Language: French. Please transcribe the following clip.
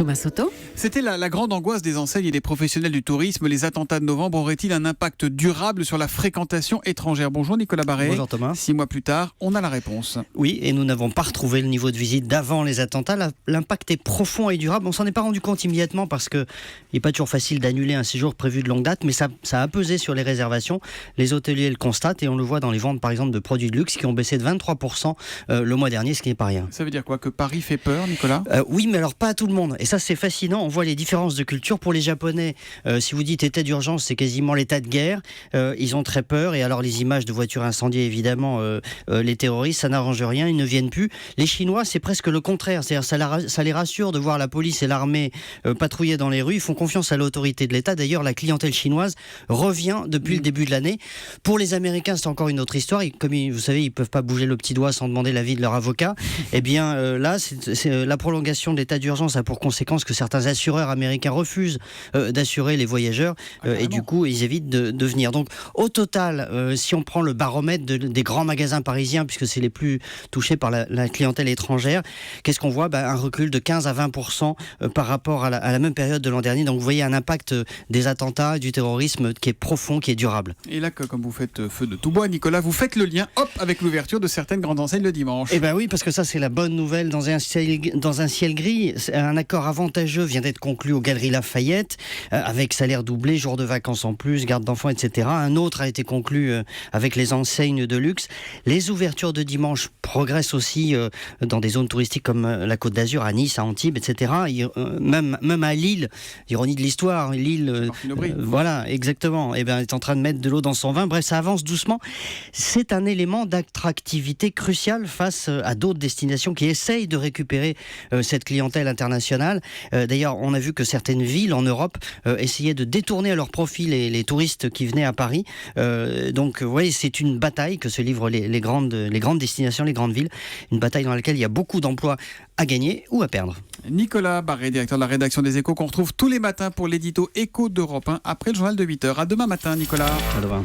Thomas Soto. C'était la grande angoisse des enseignes et des professionnels du tourisme. Les attentats de novembre auraient-ils un impact durable sur la fréquentation étrangère? Bonjour Nicolas Barré. Bonjour Thomas. 6 mois plus tard, on a la réponse. Oui, et nous n'avons pas retrouvé le niveau de visite d'avant les attentats. L'impact est profond et durable. On s'en est pas rendu compte immédiatement parce qu'il n'est pas toujours facile d'annuler un séjour prévu de longue date, mais ça a pesé sur les réservations. Les hôteliers le constatent et on le voit dans les ventes par exemple de produits de luxe qui ont baissé de 23% le mois dernier, ce qui n'est pas rien. Ça veut dire quoi? Que Paris fait peur, Nicolas? Oui, mais alors pas à tout le monde. Et ça c'est fascinant, on voit les différences de culture. Pour les Japonais, si vous dites état d'urgence, c'est quasiment l'état de guerre. Ils ont très peur et alors les images de voitures incendiées, évidemment, les terroristes, ça n'arrange rien, ils ne viennent plus. Les Chinois, c'est presque le contraire, c'est-à-dire ça les rassure de voir la police et l'armée patrouiller dans les rues, ils font confiance à l'autorité de l'État. D'ailleurs, la clientèle chinoise revient depuis le début de l'année. Pour les Américains, c'est encore une autre histoire. Comme vous savez, ils ne peuvent pas bouger le petit doigt sans demander l'avis de leur avocat. Eh bien, là, c'est la prolongation de l'état d'urgence a pour conséquence que certains assureurs américains refusent d'assurer les voyageurs et du coup, ils évitent de venir. Donc, au total, si on prend le baromètre des grands magasins parisiens, puisque c'est les plus touchés par la clientèle étrangère, qu'est-ce qu'on voit? Un recul de 15 à 20% par rapport à la même période de l'an dernier. Donc, vous voyez un impact des attentats, du terrorisme qui est profond, qui est durable. Et là, comme vous faites feu de tout bois, Nicolas, vous faites le lien, avec l'ouverture de certaines grandes enseignes le dimanche. Eh bien oui, parce que ça, c'est la bonne nouvelle. Dans un ciel gris, un accord avantageux vient d'être conclu aux Galeries Lafayette, avec salaire doublé, jours de vacances en plus, garde d'enfants, etc. Un autre a été conclu avec les enseignes de luxe. Les ouvertures de dimanche progressent aussi dans des zones touristiques comme la Côte d'Azur, à Nice, à Antibes, etc. Même à Lille, ironie de l'histoire, Lille, voilà, exactement, est en train de mettre de l'eau dans son vin. Bref, ça avance doucement. C'est un élément d'attractivité crucial face à d'autres destinations qui essayent de récupérer cette clientèle internationale. D'ailleurs, on a vu que certaines villes en Europe essayaient de détourner à leur profit les touristes qui venaient à Paris. Donc, vous voyez, c'est une bataille que se livrent les grandes destinations, les grandes villes. Une bataille dans laquelle il y a beaucoup d'emplois à gagner ou à perdre. Nicolas Barré, directeur de la rédaction des Échos, qu'on retrouve tous les matins pour l'édito Écho d'Europe 1 après le journal de 8h. À demain matin, Nicolas. À demain.